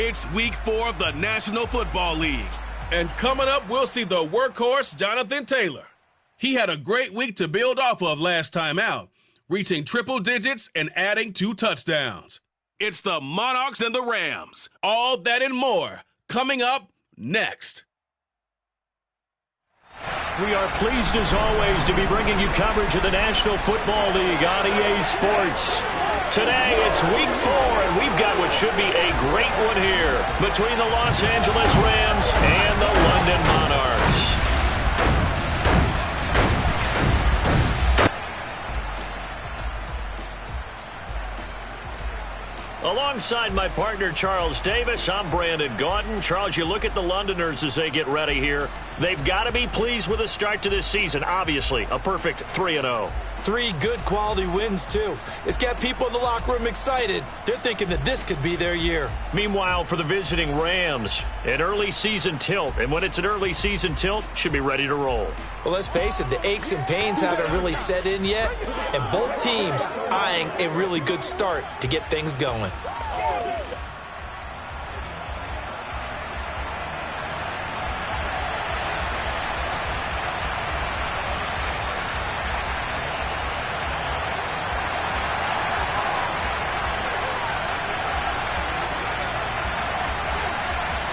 It's week 4 of the National Football League. And coming up, we'll see the workhorse, Jonathan Taylor. He had a great week to build off of last time out, reaching triple digits and adding 2 touchdowns. It's the Monarchs and the Rams. All that and more coming up next. We are pleased as always to be bringing you coverage of the National Football League on EA Sports. Today it's week 4 and we've got what should be a great one here between the Los Angeles Rams and the London Monarchs. Alongside my partner, Charles Davis, I'm Brandon Gaudin. Charles, you look at the Londoners as they get ready here. They've got to be pleased with the start to this season. Obviously, a perfect 3-0. 3 good quality wins, too. It's got people in the locker room excited. They're thinking that this could be their year. Meanwhile, for the visiting Rams, an early season tilt. And when it's an early season tilt, should be ready to roll. Well, let's face it, the aches and pains haven't really set in yet. And both teams eyeing a really good start to get things going.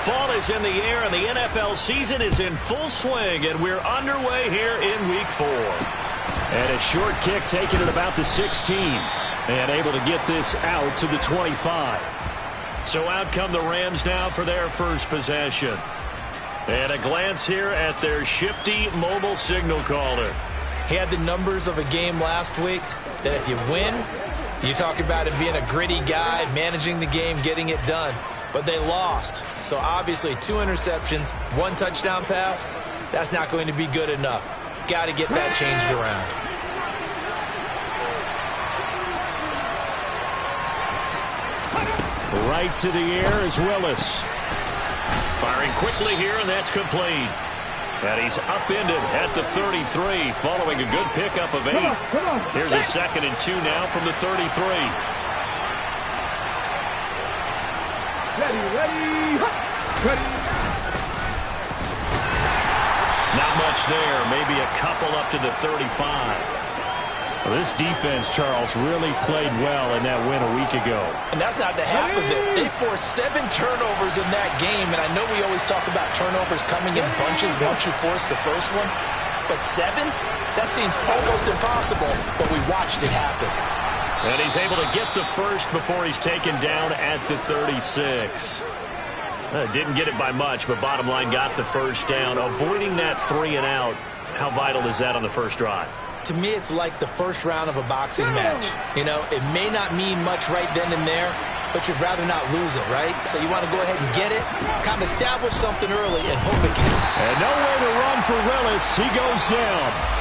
Fall is in the air, and the NFL season is in full swing, and we're underway here in Week 4. And a short kick taken at about the 16, and able to get this out to the 25. So out come the Rams now for their first possession. And a glance here at their shifty mobile signal caller. He had the numbers of a game last week that if you win, you talk about him being a gritty guy, managing the game, getting it done. But they lost. So obviously 2 interceptions, 1 touchdown pass, that's not going to be good enough. Got to get that changed around. Right to the air is Willis. Firing quickly here, and that's complete. And he's upended at the 33, following a good pickup of 8. Here's a 2nd and 2 now from the 33. Ready. Not much there. Maybe a couple up to the 35. Well, this defense, Charles, really played well in that win a week ago. And that's not the half of it. They forced 7 turnovers in that game. And I know we always talk about turnovers coming in bunches once you force the first one. But 7? That seems almost impossible. But we watched it happen. And he's able to get the first before he's taken down at the 36. Didn't get it by much, but bottom line got the first down. Avoiding that 3 and out, how vital is that on the first drive? To me, it's like the first round of a boxing match. You know, it may not mean much right then and there, but you'd rather not lose it, right? So you want to go ahead and get it, kind of establish something early and hope it can. And nowhere to run for Willis. He goes down.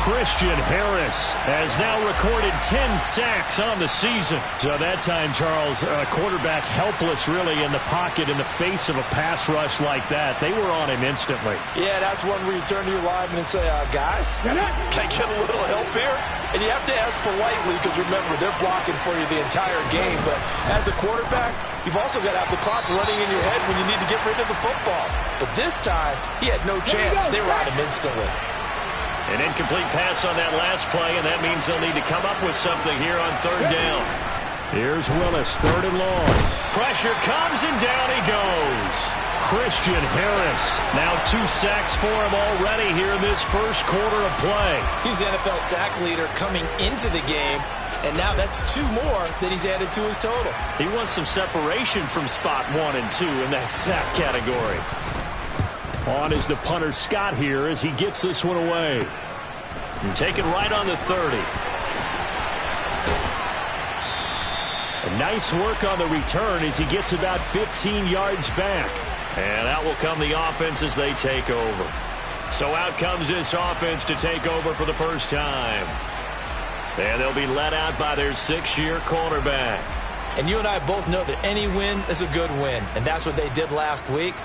Christian Harris has now recorded 10 sacks on the season. So that time, Charles, a quarterback helpless really in the pocket in the face of a pass rush like that. They were on him instantly. Yeah, that's one where you turn to your lineman and say, guys, can I get a little help here? And you have to ask politely because, remember, they're blocking for you the entire game. But as a quarterback, you've also got to have the clock running in your head when you need to get rid of the football. But this time, he had no chance. They were on him instantly. An incomplete pass on that last play, and that means they'll need to come up with something here on 3rd down. Here's Willis, 3rd and long. Pressure comes, and down he goes. Christian Harris, now 2 sacks for him already here in this first quarter of play. He's the NFL sack leader coming into the game, and now that's 2 more that he's added to his total. He wants some separation from spot 1 and 2 in that sack category. On is the punter Scott here as he gets this one away. And taken right on the 30. A nice work on the return as he gets about 15 yards back. And out will come the offense as they take over. So out comes this offense to take over for the first time. And they'll be let out by their 6-year cornerback. And you and I both know that any win is a good win. And that's what they did last week.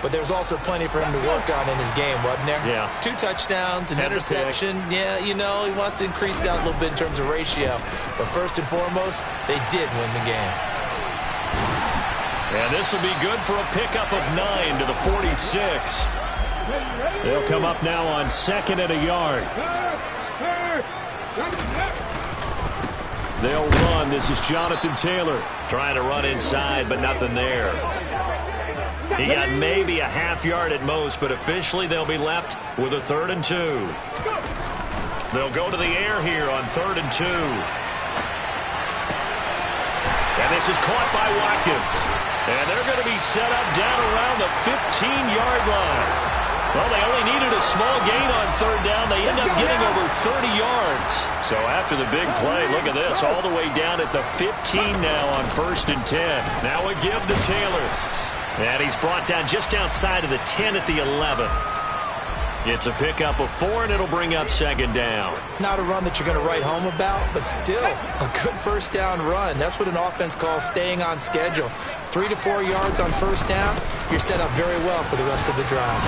But there's also plenty for him to work on in his game, wasn't there? Yeah. 2 touchdowns, an interception. Yeah, you know, he wants to increase that a little bit in terms of ratio. But first and foremost, they did win the game. And this will be good for a pickup of 9 to the 46. They'll come up now on 2nd and a yard. They'll run. This is Jonathan Taylor. Trying to run inside, but nothing there. He got maybe a half yard at most, but officially they'll be left with a 3rd and 2. They'll go to the air here on 3rd and 2. And this is caught by Watkins. And they're going to be set up down around the 15-yard line. Well, they only needed a small gain on 3rd down. They end up getting over 30 yards. So after the big play, look at this, all the way down at the 15 now on 1st and 10. Now a give to Taylor. And he's brought down just outside of the 10 at the 11. It's a pickup of 4, and it'll bring up 2nd down. Not a run that you're going to write home about, but still a good 1st down run. That's what an offense calls staying on schedule. 3 to 4 yards on 1st down, you're set up very well for the rest of the drive.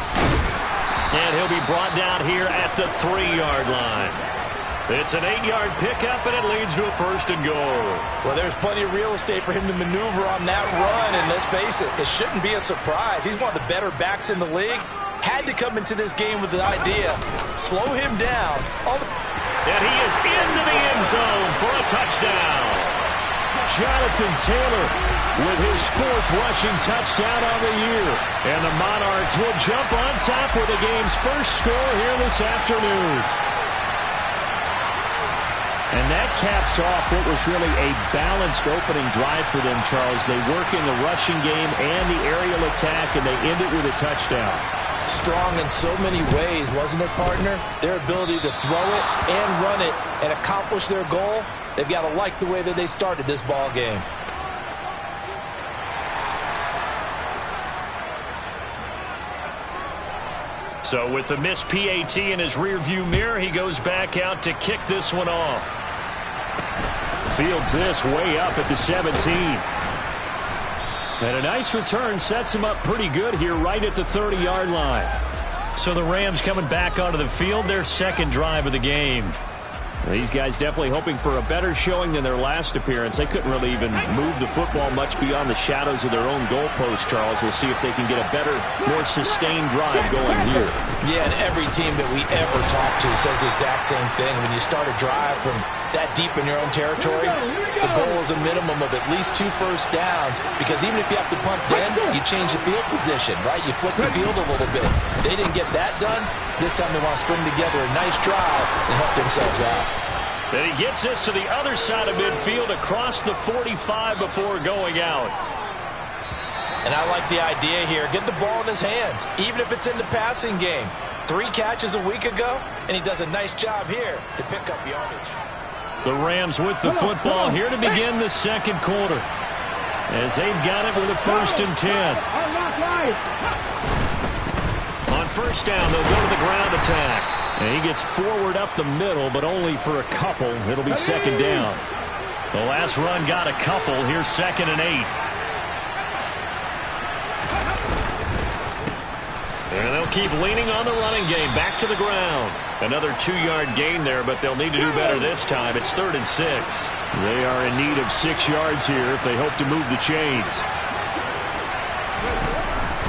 And he'll be brought down here at the 3-yard line. It's an 8-yard pickup, and it leads to a 1st and goal. Well, there's plenty of real estate for him to maneuver on that run, and let's face it, it shouldn't be a surprise. He's one of the better backs in the league. Had to come into this game with the idea, slow him down. And he is into the end zone for a touchdown. Jonathan Taylor with his 4th rushing touchdown on the year. And the Monarchs will jump on top with the game's first score here this afternoon. And that caps off what was really a balanced opening drive for them, Charles. They work in the rushing game and the aerial attack, and they end it with a touchdown. Strong in so many ways, wasn't it, partner? Their ability to throw it and run it and accomplish their goal, they've got to like the way that they started this ball game. So with the missed PAT in his rearview mirror, he goes back out to kick this one off. Fields this way up at the 17. And a nice return sets him up pretty good here right at the 30-yard line. So the Rams coming back onto the field, their 2nd drive of the game. These guys definitely hoping for a better showing than their last appearance. They couldn't really even move the football much beyond the shadows of their own goalpost, Charles. We'll see if they can get a better, more sustained drive going here. Yeah, and every team that we ever talk to says the exact same thing. When you start a drive from that deep in your own territory, the goal is a minimum of at least 2 first downs, because even if you have to punt then, you change the field position, right? You flip the field a little bit. They didn't get that done. This time they want to string together a nice drive and help themselves out. Then he gets this to the other side of midfield across the 45 before going out. And I like the idea here. Get the ball in his hands, even if it's in the passing game. 3 catches a week ago, and he does a nice job here to pick up yardage. The Rams with the football here to begin the 2nd quarter, as they've got it with a 1st and 10. On 1st down, they'll go to the ground attack. And he gets forward up the middle, but only for a couple. It'll be 2nd down. The last run got a couple. Here's 2nd and 8. And they'll keep leaning on the running game. Back to the ground. Another 2-yard gain there, but they'll need to do better this time. It's 3rd and 6. They are in need of 6 yards here if they hope to move the chains.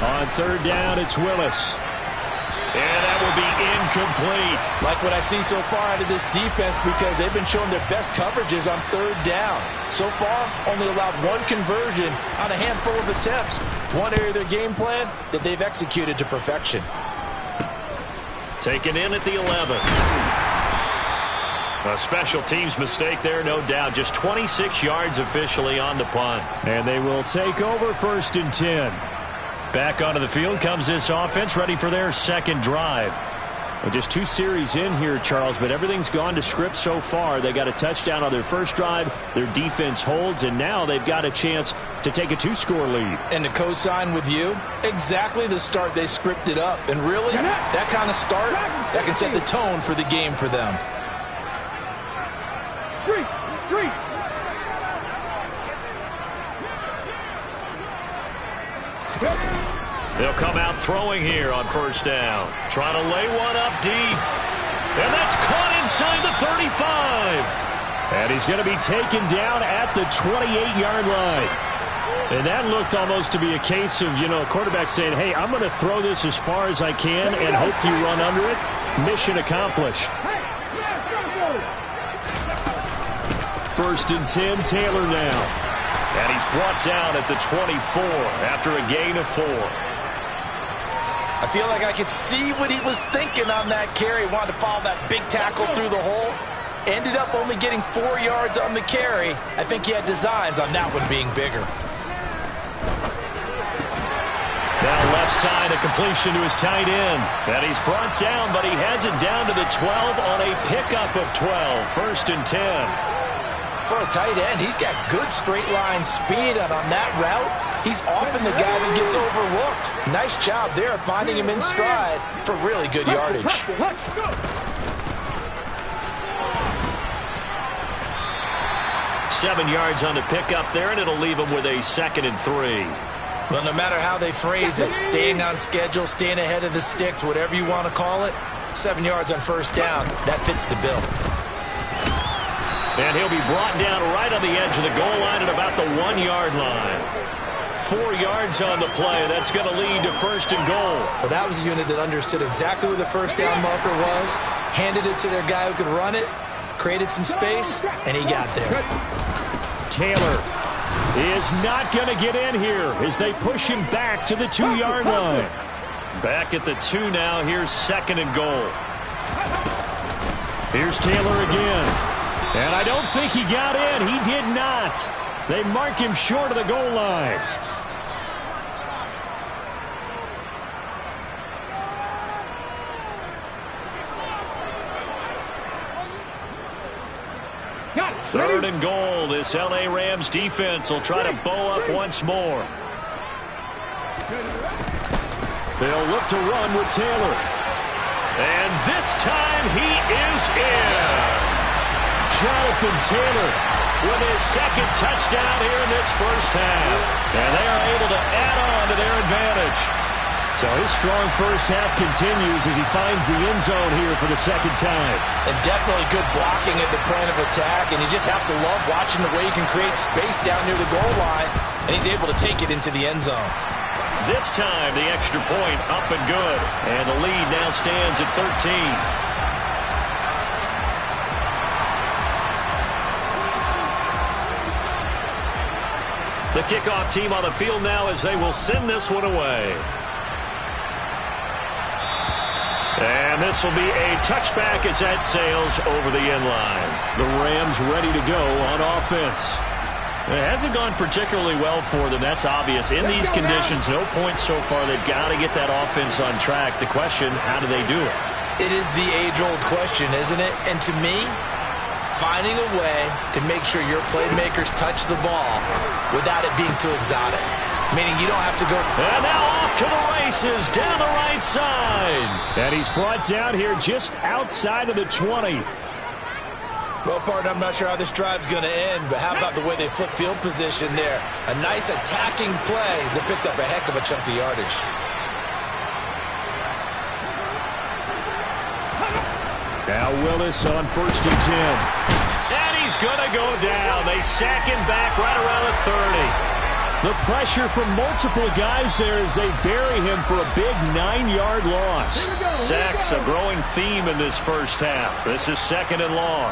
On 3rd down, it's Willis. And that will be incomplete. Like what I see so far out of this defense, because they've been showing their best coverages on 3rd down. So far, only allowed 1 conversion on a handful of attempts. One area of their game plan that they've executed to perfection. Taken in at the 11. A special teams mistake there, no doubt. Just 26 yards officially on the punt. And they will take over 1st and 10. Back onto the field comes this offense, ready for their 2nd drive. Well, just 2 series in here, Charles, but everything's gone to script so far. They got a touchdown on their 1st drive. Their defense holds, and now they've got a chance to take a 2-score lead. And to co-sign with you, exactly the start they scripted up. And really, that kind of start, that can set the tone for the game for them. 3. They'll come out throwing here on 1st down. Trying to lay one up deep. And that's caught inside the 35. And he's going to be taken down at the 28-yard line. And that looked almost to be a case of, a quarterback saying, hey, I'm going to throw this as far as I can and hope you run under it. Mission accomplished. First and 10, Taylor now. And he's brought down at the 24 after a gain of 4. I feel like I could see what he was thinking on that carry. Wanted to follow that big tackle through the hole. Ended up only getting 4 yards on the carry. I think he had designs on that one being bigger. Now left side, a completion to his tight end. And he's brought down, but he has it down to the 12 on a pickup of 12. First and 10. For a tight end, he's got good straight line speed, and on that route, he's often the guy that gets overlooked. Nice job there finding him in stride for really good yardage. 7 yards on the pickup there, and it'll leave him with a 2nd and 3. Well, no matter how they phrase it, staying on schedule, staying ahead of the sticks, whatever you want to call it, 7 yards on first down, that fits the bill. And he'll be brought down right on the edge of the goal line at about the 1 yard line. 4 yards on the play. That's going to lead to first and goal. Well, that was a unit that understood exactly where the first down marker was, handed it to their guy who could run it, created some space, and he got there. Taylor is not going to get in here as they push him back to the 2 yard line. Back at the 2 now. Here's 2nd and goal. Here's Taylor again. And I don't think he got in. He did not. They mark him short of the goal line. Third and goal. This L.A. Rams defense will try to bow up once more. They'll look to run with Taylor. And this time he is in. Jonathan Taylor with his 2nd touchdown here in this first half. And they are able to add on to their advantage. So his strong first half continues as he finds the end zone here for the 2nd time. And definitely good blocking at the point of attack. And you just have to love watching the way you can create space down near the goal line. And he's able to take it into the end zone. This time the extra point up and good. And the lead now stands at 13. The kickoff team on the field now as they will send this one away. And this will be a touchback as that sails over the end line. The Rams ready to go on offense. It hasn't gone particularly well for them. That's obvious. In these conditions, no points so far. They've got to get that offense on track. The question, how do they do it? It is the age-old question, isn't it? And to me, finding a way to make sure your playmakers touch the ball without it being too exotic. Meaning you don't have to go. And now off to the races down the right side. And he's brought down here just outside of the 20. Well, partner, I'm not sure how this drive's going to end, but how about the way they flip field position there? A nice attacking play that picked up a heck of a chunk of yardage. Now Willis on 1st and 10. And he's going to go down. They sack him back right around the 30. The pressure from multiple guys there as they bury him for a big 9-yard loss. Sacks a growing theme in this first half. This is 2nd and long.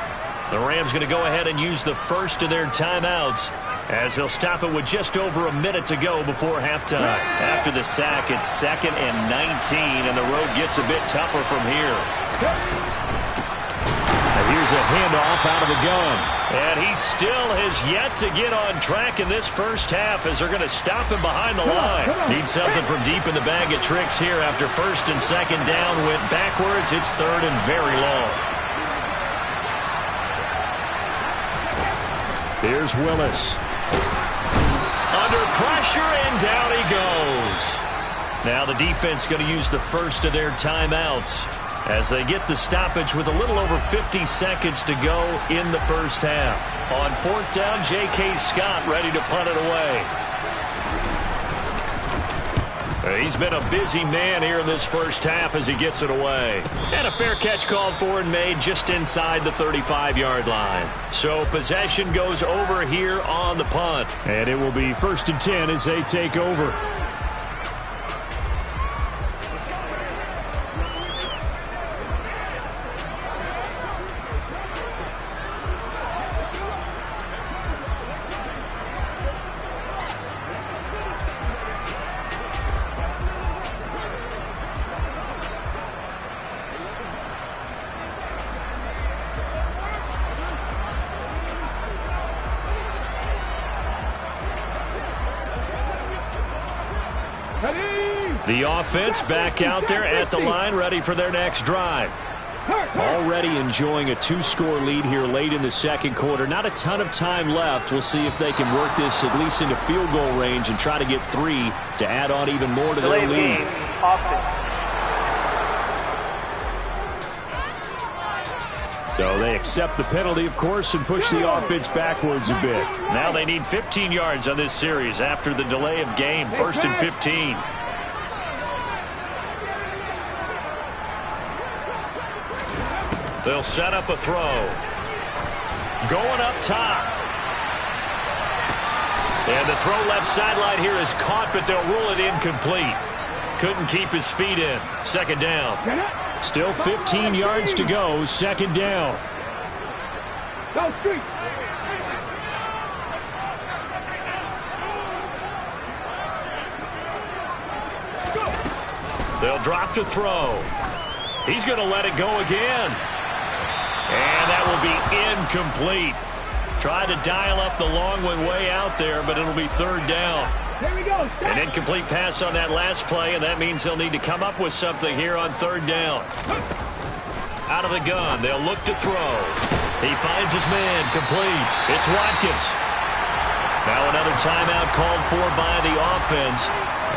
The Rams going to go ahead and use the first of their timeouts as they'll stop it with just over a minute to go before halftime. After the sack, it's 2nd and 19, and the road gets a bit tougher from here. Here's a handoff out of the gun. And he still has yet to get on track in this first half as they're going to stop him behind the line. Need something from deep in the bag of tricks here after 1st and 2nd down. Went backwards. It's 3rd and very long. Here's Willis. Under pressure, and down he goes. Now the defense going to use the first of their timeouts as they get the stoppage with a little over 50 seconds to go in the first half. On 4th down, J.K. Scott ready to punt it away. He's been a busy man here in this first half as he gets it away. And a fair catch called for and made just inside the 35-yard line. So possession goes over here on the punt. And it will be 1st and 10 as they take over. The offense back out there at the line, ready for their next drive. Already enjoying a 2-score lead here late in the second quarter. Not a ton of time left. We'll see if they can work this at least into field goal range and try to get 3 to add on even more to their lead. So they accept the penalty, of course, and push the offense backwards a bit. Now they need 15 yards on this series after the delay of game. 1st and 15. They'll set up a throw. Going up top. And the throw left sideline here is caught, but they'll rule it incomplete. Couldn't keep his feet in. 2nd down. Still 15 yards to go. 2nd down. They'll drop to throw. He's going to let it go again. And that will be incomplete. Try to dial up the long one way out there, but it'll be 3rd down. There we go. An incomplete pass on that last play, and that means they'll need to come up with something here on 3rd down. Out of the gun, they'll look to throw. He finds his man, complete. It's Watkins. Now another timeout called for by the offense,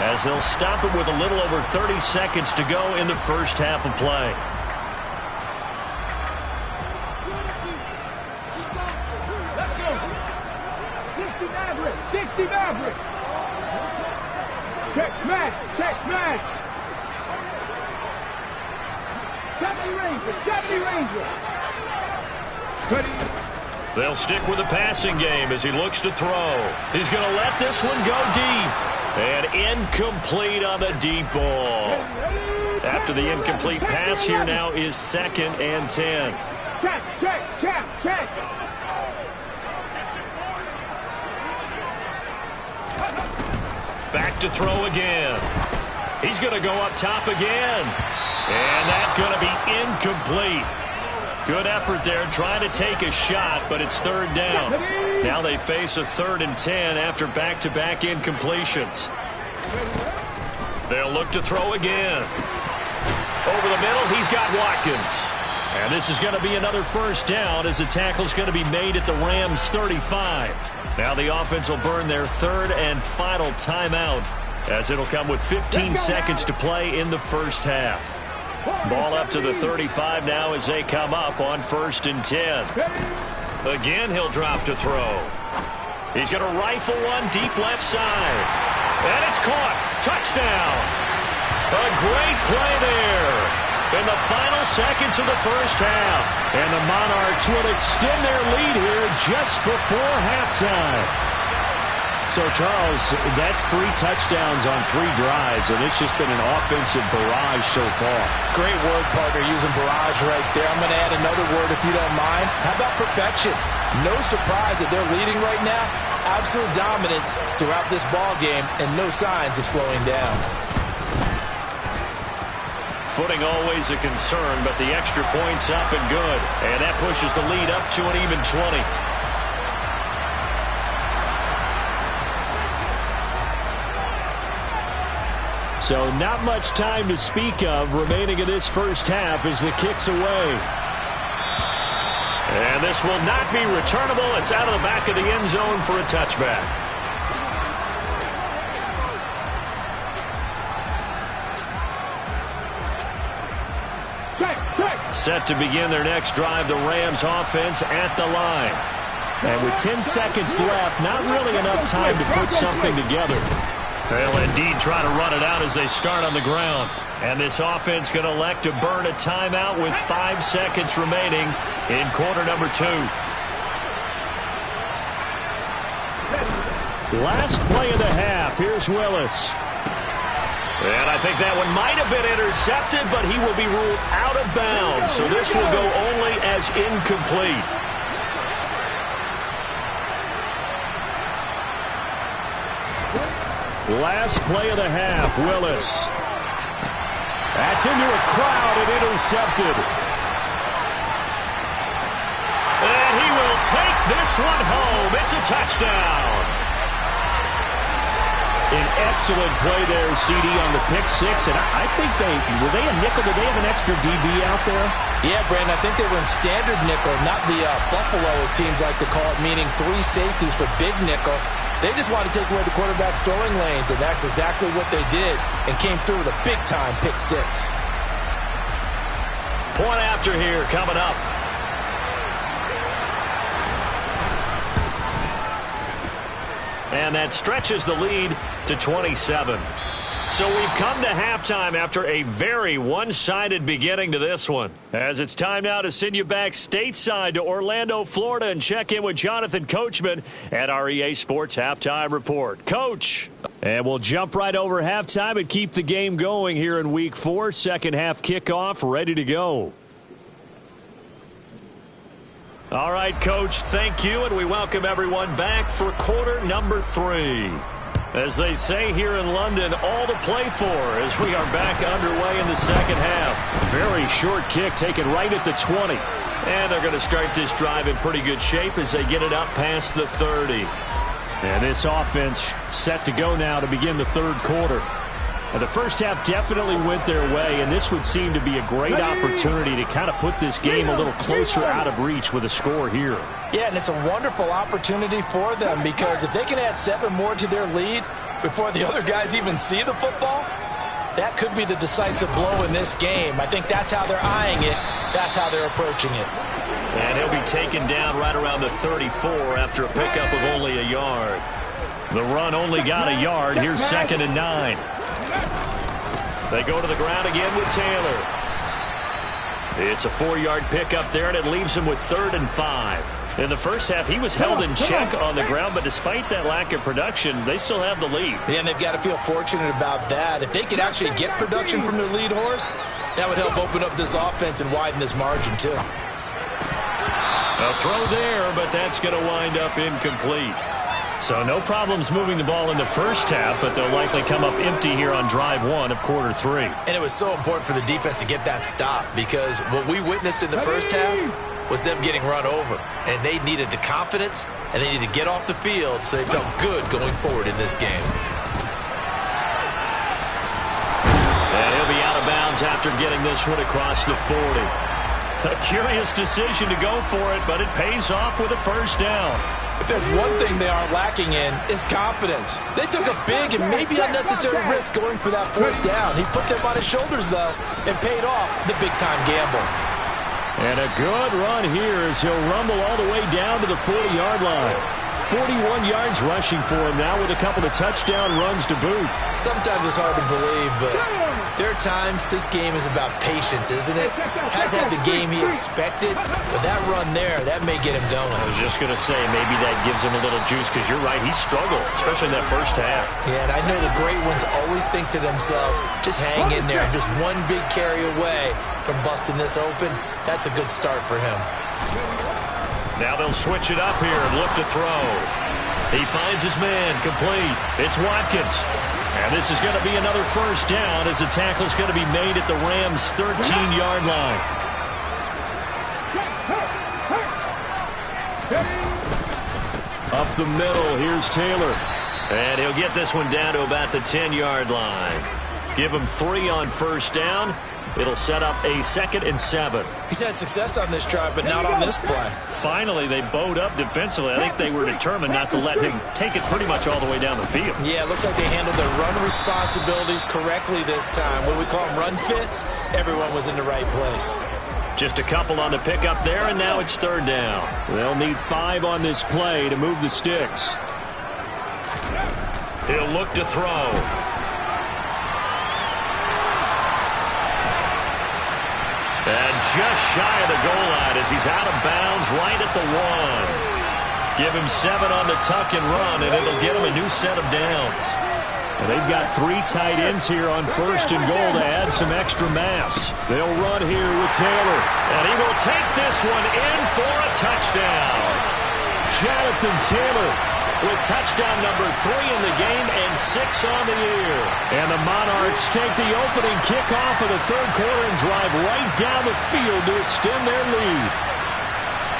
as they'll stop it with a little over 30 seconds to go in the first half of play. Check smash! Check smash! 70 Ranger! They'll stick with the passing game as he looks to throw. He's going to let this one go deep. And incomplete on the deep ball. After the incomplete pass, here now is 2nd and 10. Check! Back to throw again. He's going to go up top again. And that's going to be incomplete. Good effort there trying to take a shot, but it's 3rd down. Now they face a 3rd and 10 after back-to-back incompletions. They'll look to throw again. Over the middle, he's got Watkins. And this is going to be another 1st down as the tackle's going to be made at the Rams' 35. Now the offense will burn their 3rd and final timeout as it'll come with 15 seconds to play in the first half. Ball up to the 35 now as they come up on 1st and 10. Again, he'll drop to throw. He's going to rifle one deep left side. And it's caught. Touchdown. A great play there in the final seconds of the first half. And the Monarchs will extend their lead here just before halftime. So, Charles, that's 3 touchdowns on 3 drives, and it's just been an offensive barrage so far. Great word, partner, using barrage right there. I'm going to add another word if you don't mind. How about perfection? No surprise that they're leading right now. Absolute dominance throughout this ball game and no signs of slowing down. Footing always a concern, but the extra point's up and good. And that pushes the lead up to an even 20. So not much time to speak of remaining in this first half as the kick's away. And this will not be returnable. It's out of the back of the end zone for a touchback. Set to begin their next drive, the Rams offense at the line. And with 10 seconds left, not really enough time to put something together. They'll indeed try to run it out as they start on the ground. And this offense going to elect to burn a timeout with 5 seconds remaining in quarter number 2. Last play of the half. Here's Willis. And I think that one might have been intercepted, but he will be ruled out of bounds. So this will go only as incomplete. Last play of the half, Willis. That's into a crowd and intercepted. And he will take this one home. It's a touchdown. An excellent play there, CD, on the pick six. And I think were they a nickel? Did they have an extra DB out there? Yeah, Brandon, I think they were in standard nickel, not the Buffalo, as teams like to call it, meaning 3 safeties for big nickel. They just wanted to take away the quarterback's throwing lanes, and that's exactly what they did, and came through with a big-time pick six. Point after here coming up. And that stretches the lead to 27. So we've come to halftime after a very one-sided beginning to this one. As it's time now to send you back stateside to Orlando, Florida, and check in with Jonathan Coachman at our EA Sports Halftime Report. Coach. And we'll jump right over halftime and keep the game going here in Week 4. Second half kickoff, ready to go. All right, Coach, thank you, and we welcome everyone back for quarter number 3. As they say here in London, all to play for as we are back underway in the second half. Very short kick taken right at the 20. And they're going to start this drive in pretty good shape as they get it up past the 30. And this offense set to go now to begin the third quarter. And the first half definitely went their way, and this would seem to be a great opportunity to kind of put this game a little closer out of reach with a score here. Yeah, and it's a wonderful opportunity for them because if they can add 7 more to their lead before the other guys even see the football, that could be the decisive blow in this game. I think that's how they're eyeing it. That's how they're approaching it. And he'll be taken down right around the 34 after a pickup of only a yard. The run only got a yard. Here's 2nd and 9. They go to the ground again with Taylor. It's a 4-yard pickup there, and it leaves him with 3rd and 5. In the first half, he was held in check on the ground, but despite that lack of production, they still have the lead. Yeah, and they've got to feel fortunate about that. If they could actually get production from their lead horse, that would help open up this offense and widen this margin, too. A throw there, but that's going to wind up incomplete. So no problems moving the ball in the first half, but they'll likely come up empty here on drive 1 of quarter 3. And it was so important for the defense to get that stop because what we witnessed in the first half was them getting run over. And they needed the confidence, and they needed to get off the field so they felt good going forward in this game. And he'll be out of bounds after getting this one across the 40. A curious decision to go for it, but it pays off with a first down. If there's one thing they aren't lacking in, it's confidence. They took a big and maybe unnecessary risk going for that 4th down. He put them on his shoulders, though, and paid off the big-time gamble. And a good run here as he'll rumble all the way down to the 40-yard line. 41 yards rushing for him now with a couple of touchdown runs to boot. Sometimes it's hard to believe, but there are times this game is about patience, isn't it? Has had the game he expected, but that run there, that may get him going. I was just going to say, maybe that gives him a little juice because you're right, he struggled, especially in that first half. Yeah, and I know the great ones always think to themselves, just hang in there. I'm just one big carry away from busting this open. That's a good start for him. Now they'll switch it up here and look to throw. He finds his man complete. It's Watkins. And this is going to be another first down as the tackle's going to be made at the Rams' 13-yard line. Up the middle, here's Taylor. And he'll get this one down to about the 10-yard line. Give him 3 on first down. It'll set up a 2nd and 7. He's had success on this drive, but not on this play. Finally, they bowed up defensively. I think they were determined not to let him take it pretty much all the way down the field. Yeah, it looks like they handled their run responsibilities correctly this time. What we call them run fits, everyone was in the right place. Just a couple on the pickup there, and now it's 3rd down. They'll need 5 on this play to move the sticks. He'll look to throw. And just shy of the goal line as he's out of bounds right at the 1. Give him 7 on the tuck and run, and it'll get him a new set of downs. And they've got 3 tight ends here on 1st and goal to add some extra mass. They'll run here with Taylor. And he will take this one in for a touchdown. Jonathan Taylor with touchdown number 3 in the game and 6 on the year. And the Monarchs take the opening kickoff of the 3rd quarter and drive right down the field to extend their lead.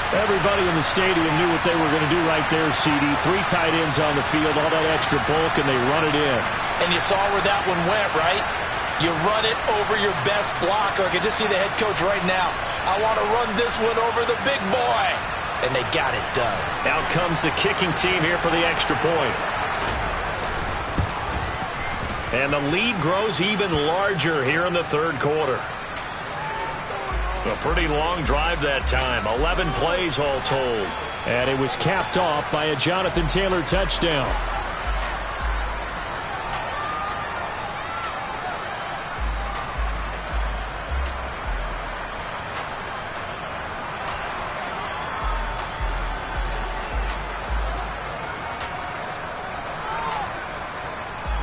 Everybody in the stadium knew what they were going to do right there, CD. 3 tight ends on the field, all that extra bulk, and they run it in. And you saw where that one went, right? You run it over your best blocker. I can just see the head coach right now. I want to run this one over the big boy. And they got it done. Out comes the kicking team here for the extra point. And the lead grows even larger here in the 3rd quarter. A pretty long drive that time. 11 plays all told. And it was capped off by a Jonathan Taylor touchdown.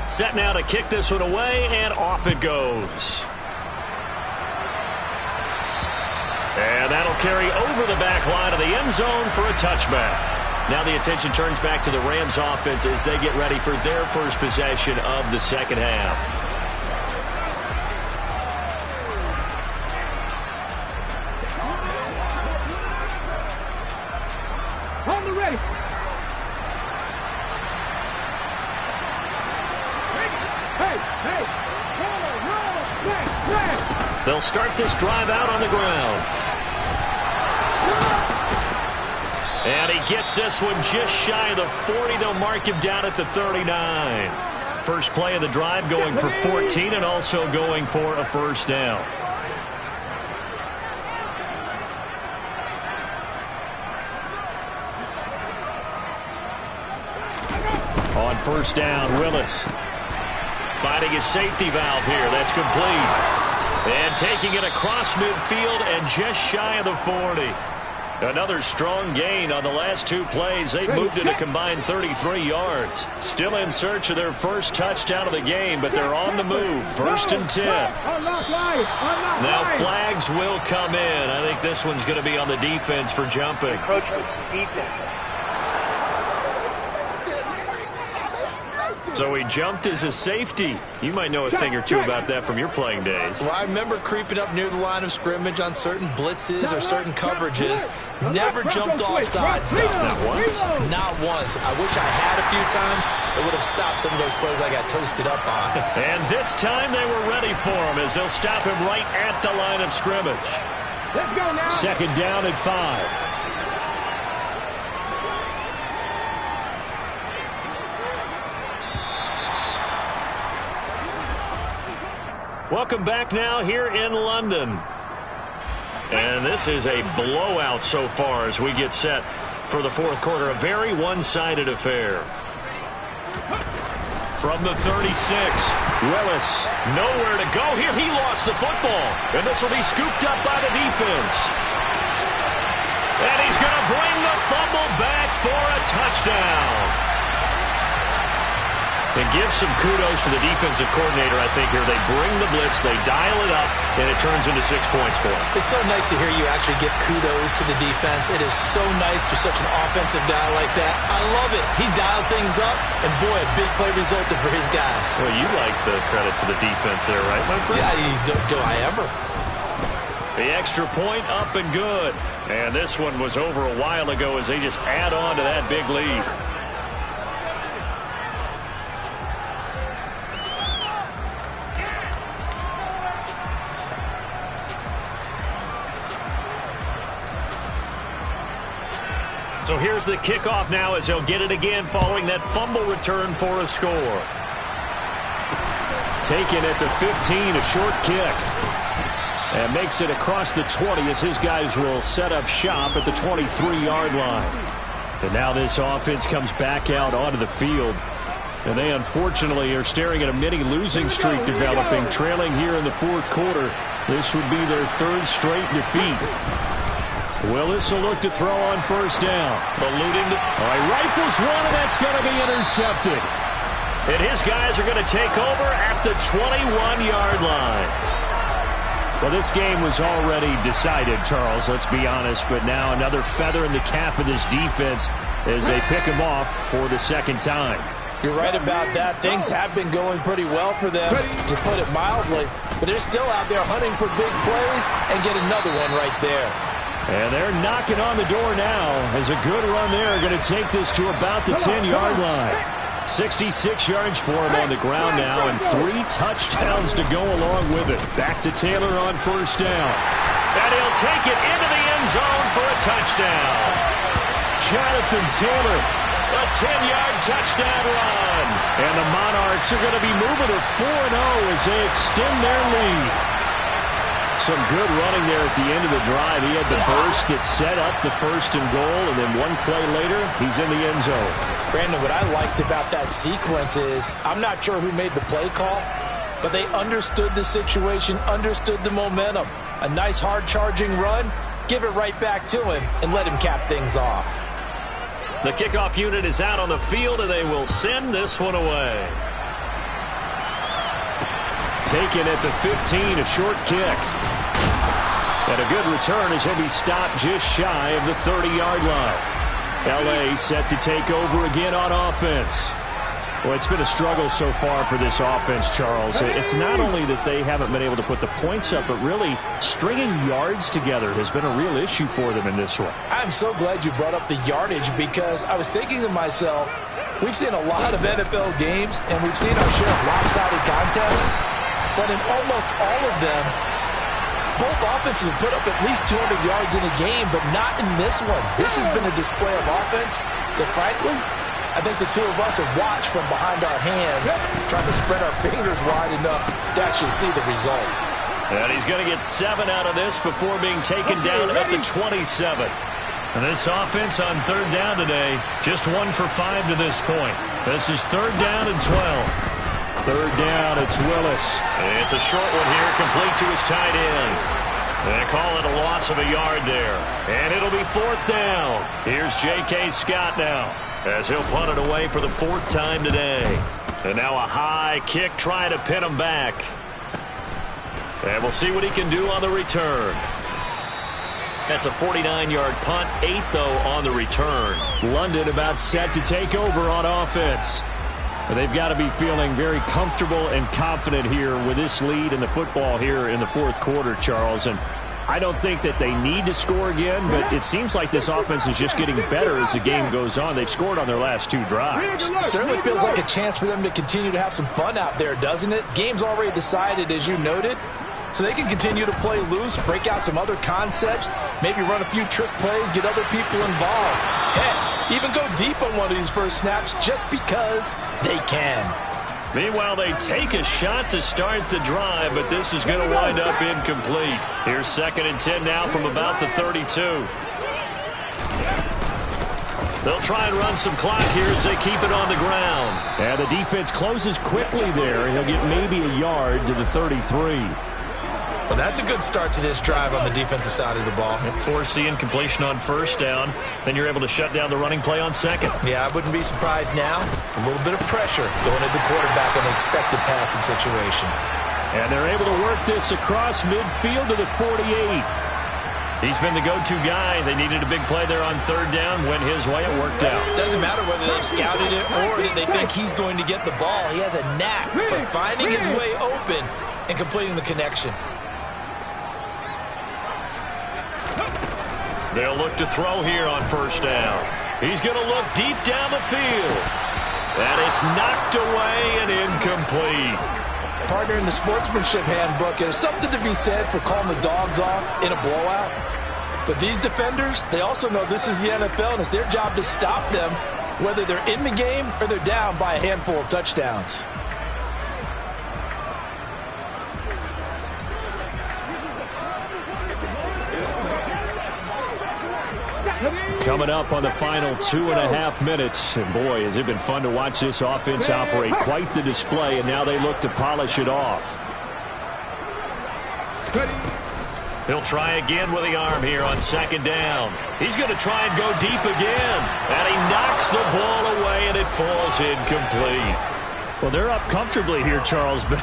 Set now to kick this one away, and off it goes. And that'll carry over the back line of the end zone for a touchback. Now the attention turns back to the Rams offense as they get ready for their first possession of the 2nd half. On the ready. They'll start this drive out on the ground. And he gets this one just shy of the 40. They'll mark him down at the 39. First play of the drive going for 14 and also going for a 1st down. On 1st down, Willis finding his safety valve here. That's complete. And taking it across midfield and just shy of the 40. Another strong gain on the last 2 plays. They've moved it a combined 33 yards. Still in search of their first touchdown of the game, but they're on the move. 1st and 10. Now flags will come in. I think this one's going to be on the defense for jumping. So he jumped as a safety. You might know a thing or two about that from your playing days. Well, I remember creeping up near the line of scrimmage on certain blitzes or certain coverages. Never jumped off sides, though. Not once? Not once. I wish I had a few times. It would have stopped some of those plays I got toasted up on. And this time they were ready for him as they'll stop him right at the line of scrimmage. Let's go now. 2nd down at 5. Welcome back now here in London. And this is a blowout so far as we get set for the 4th quarter. A very one-sided affair. From the 36, Willis nowhere to go here. He lost the football. And this will be scooped up by the defense. And he's going to bring the fumble back for a touchdown. And give some kudos to the defensive coordinator, I think, here. They bring the blitz, they dial it up, and it turns into 6 points for them. It's so nice to hear you actually give kudos to the defense. It is so nice for such an offensive guy like that. I love it. He dialed things up, and boy, a big play resulted for his guys. Well, you like the credit to the defense there, right, my friend? Yeah, do I ever? The extra point up and good. And this one was over a while ago as they just add on to that big lead. So here's the kickoff now as they'll get it again following that fumble return for a score. Taken at the 15, a short kick. And makes it across the 20 as his guys will set up shop at the 23-yard line. And now this offense comes back out onto the field. And they unfortunately are staring at a mini losing streak developing, trailing here in the fourth quarter. This would be their third straight defeat. Willis will look to throw on first down. Eluding the... All right, rifles one, and that's going to be intercepted. And his guys are going to take over at the 21-yard line. Well, this game was already decided, Charles, let's be honest. But now another feather in the cap of this defense as they pick him off for the second time. You're right about that. Things have been going pretty well for them, to put it mildly. But they're still out there hunting for big plays and get another one right there. And they're knocking on the door now as a good run there going to take this to about the 10-yard line. 66 yards for him on the ground now and 3 touchdowns to go along with it. Back to Taylor on first down. And he'll take it into the end zone for a touchdown. Jonathan Taylor, a 10-yard touchdown run. And the Monarchs are going to be moving to 4-0 as they extend their lead. Some good running there at the end of the drive. He had the burst that set up the first and goal, and then one play later, he's in the end zone. Brandon, what I liked about that sequence is I'm not sure who made the play call, but they understood the situation, understood the momentum. A nice hard-charging run, give it right back to him, and let him cap things off. The kickoff unit is out on the field, and they will send this one away. Taken at the 15, a short kick. And a good return as he'll be stopped just shy of the 30-yard line. L.A. set to take over again on offense. Well, it's been a struggle so far for this offense, Charles. It's not only that they haven't been able to put the points up, but really stringing yards together has been a real issue for them in this one. I'm so glad you brought up the yardage because I was thinking to myself, we've seen a lot of NFL games, and we've seen our share of lopsided contests, but in almost all of them, both offenses have put up at least 200 yards in a game, but not in this one. This has been a display of offense that, frankly, I think the two of us have watched from behind our hands, trying to spread our fingers wide enough to actually see the result. And he's going to get 7 out of this before being taken down at the 27. And this offense on third down today, just 1 for 5 to this point. This is third down and 12. Third down, it's Willis. It's a short one here, complete to his tight end. They call it a loss of a yard there. And it'll be fourth down. Here's J.K. Scott now, as he'll punt it away for the 4th time today. And now a high kick trying to pin him back. And we'll see what he can do on the return. That's a 49-yard punt, 8 though on the return. London about set to take over on offense. They've got to be feeling very comfortable and confident here with this lead in the football here in the 4th quarter, Charles. And I don't think that they need to score again, but it seems like this offense is just getting better as the game goes on. They've scored on their last 2 drives. Certainly feels like a chance for them to continue to have some fun out there, doesn't it? Game's already decided, as you noted, so they can continue to play loose, break out some other concepts, maybe run a few trick plays, get other people involved. Heck, even go deep on one of these first snaps just because they can. Meanwhile, they take a shot to start the drive, but this is going to wind up incomplete. Here's 2nd and 10 now from about the 32. They'll try and run some clock here as they keep it on the ground. And the defense closes quickly there. He'll get maybe a yard to the 33. Well, that's a good start to this drive on the defensive side of the ball. Force the incompletion on first down. Then you're able to shut down the running play on second. Yeah, I wouldn't be surprised now. A little bit of pressure going at the quarterback on the expected passing situation. And they're able to work this across midfield to the 48. He's been the go-to guy. They needed a big play there on third down. Went his way. It worked out. Doesn't matter whether they scouted it or that they think he's going to get the ball. He has a knack for finding his way open and completing the connection. They'll look to throw here on first down. He's going to look deep down the field. And it's knocked away and incomplete. Partner, in the sportsmanship handbook, there's something to be said for calling the dogs off in a blowout. But these defenders, they also know this is the NFL, and it's their job to stop them, whether they're in the game or they're down by a handful of touchdowns. Coming up on the final 2.5 minutes. And boy, has it been fun to watch this offense operate. Quite the display, and now they look to polish it off. He'll try again with the arm here on second down. He's going to try and go deep again. And he knocks the ball away, and it falls incomplete. Well, they're up comfortably here, Charles, but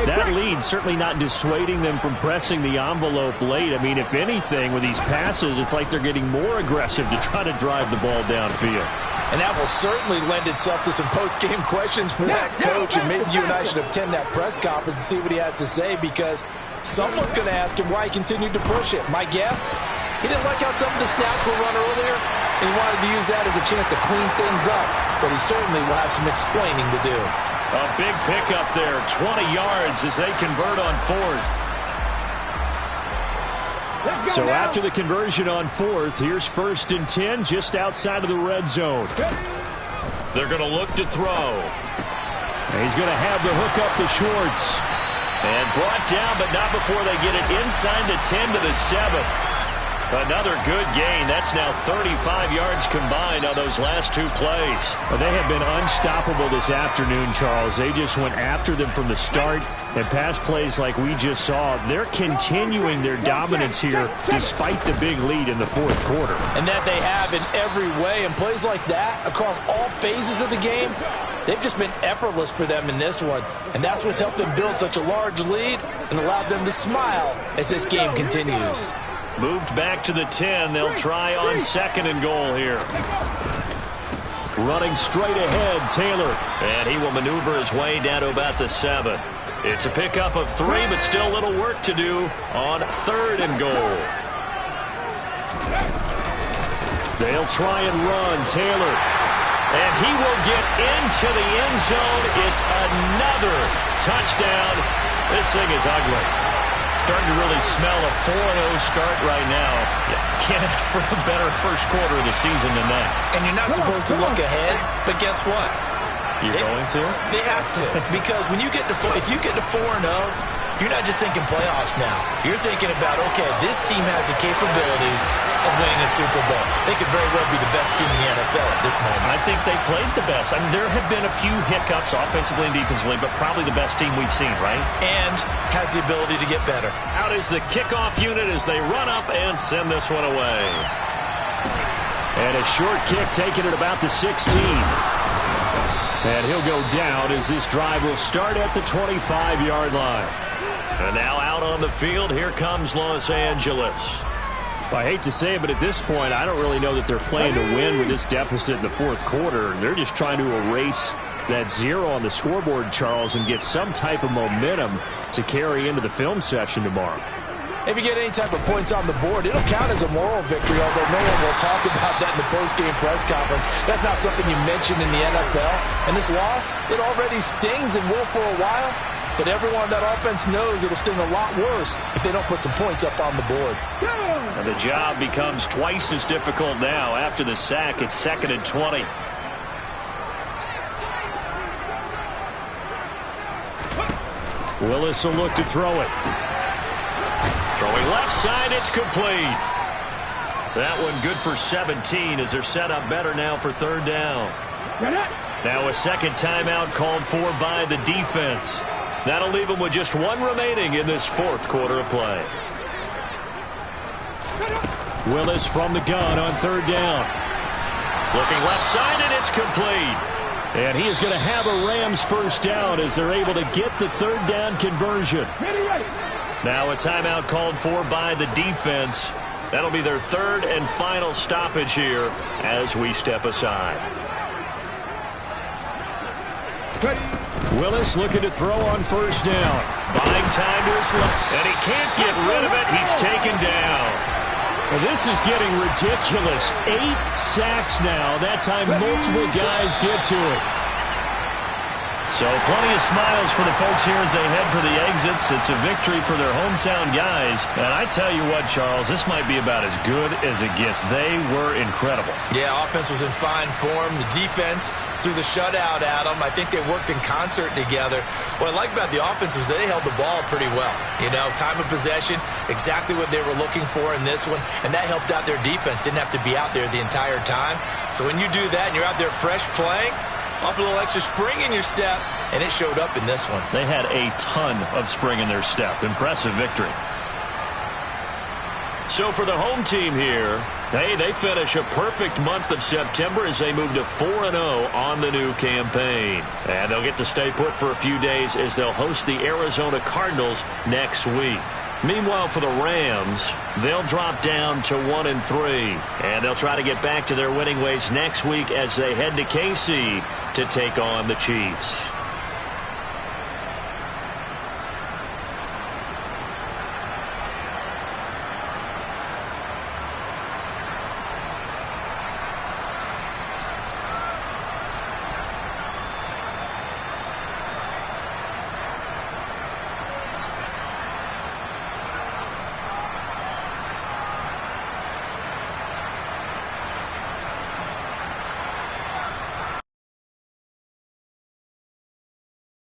that lead certainly not dissuading them from pressing the envelope late. I mean, if anything, with these passes, it's like they're getting more aggressive to try to drive the ball downfield. And that will certainly lend itself to some post-game questions for that coach, and maybe you and I should attend that press conference to see what he has to say, because someone's going to ask him why he continued to push it. My guess, he didn't like how some of the snaps were run earlier, and he wanted to use that as a chance to clean things up, but he certainly will have some explaining to do. A big pickup there, 20 yards as they convert on fourth. So after the conversion on fourth, here's 1st and 10 just outside of the red zone. They're going to look to throw. And he's going to have the hook up to Schwartz. And brought down, but not before they get it inside the 10 to the 7. Another good gain. That's now 35 yards combined on those last 2 plays. Well, they have been unstoppable this afternoon, Charles. They just went after them from the start. And pass plays like we just saw, they're continuing their dominance here despite the big lead in the fourth quarter. And that they have in every way. And plays like that across all phases of the game, they've just been effortless for them in this one. And that's what's helped them build such a large lead and allowed them to smile as this game continues. Moved back to the 10. They'll try on 2nd and goal here. Running straight ahead, Taylor. And he will maneuver his way down to about the 7. It's a pickup of 3, but still a little work to do on 3rd and goal. They'll try and run, Taylor. And he will get into the end zone. It's another touchdown. This thing is ugly. Starting to really smell a 4-0 start right now. Can't ask for a better first quarter of the season than that. And you're not supposed to look ahead, but guess what? You're going to? They have to. Because when you get to if you get to 4-0, you're not just thinking playoffs now. You're thinking about, okay, this team has the capabilities of winning a Super Bowl. They could very well be the best team in the NFL at this moment. I think they played the best. I mean, there have been a few hiccups offensively and defensively, but probably the best team we've seen, right? And has the ability to get better. Out is the kickoff unit as they run up and send this one away. And a short kick taken at about the 16. And he'll go down as this drive will start at the 25-yard line. And now out on the field, here comes Los Angeles. Well, I hate to say it, but at this point, I don't really know that they're playing to win with this deficit in the fourth quarter. They're just trying to erase that 0 on the scoreboard, Charles, and get some type of momentum to carry into the film session tomorrow. If you get any type of points on the board, it'll count as a moral victory, although no one will talk about that in the post-game press conference. That's not something you mentioned in the NFL. And this loss, it already stings and will for a while. But everyone on that offense knows it'll sting a lot worse if they don't put some points up on the board. And the job becomes twice as difficult now. After the sack, it's 2nd and 20. Willis will look to throw it. Throwing left side, it's complete. That one good for 17 as they're set up better now for 3rd down. Now a second timeout called for by the defense. That'll leave them with just 1 remaining in this fourth quarter of play. Willis from the gun on 3rd down. Looking left side, and it's complete. And he is going to have a Rams first down as they're able to get the 3rd down conversion. Now a timeout called for by the defense. That'll be their 3rd and final stoppage here as we step aside. Willis looking to throw on 1st down. Buying time to his left, and he can't get rid of it. He's taken down. Well, this is getting ridiculous. 8 sacks now. That time multiple guys get to it. So plenty of smiles for the folks here as they head for the exits. It's a victory for their hometown guys. And I tell you what, Charles, this might be about as good as it gets. They were incredible. Yeah, offense was in fine form. The defense threw the shutout at them. I think they worked in concert together. What I like about the offense was they held the ball pretty well. You know, time of possession, exactly what they were looking for in this one. And that helped out their defense. Didn't have to be out there the entire time. So when you do that and you're out there fresh playing, up a little extra spring in your step, and it showed up in this one. They had a ton of spring in their step. Impressive victory. So for the home team here, hey, they finish a perfect month of September as they move to 4-0 on the new campaign. And they'll get to stay put for a few days as they'll host the Arizona Cardinals next week. Meanwhile, for the Rams, they'll drop down to 1-3. And they'll try to get back to their winning ways next week as they head to KC to take on the Chiefs.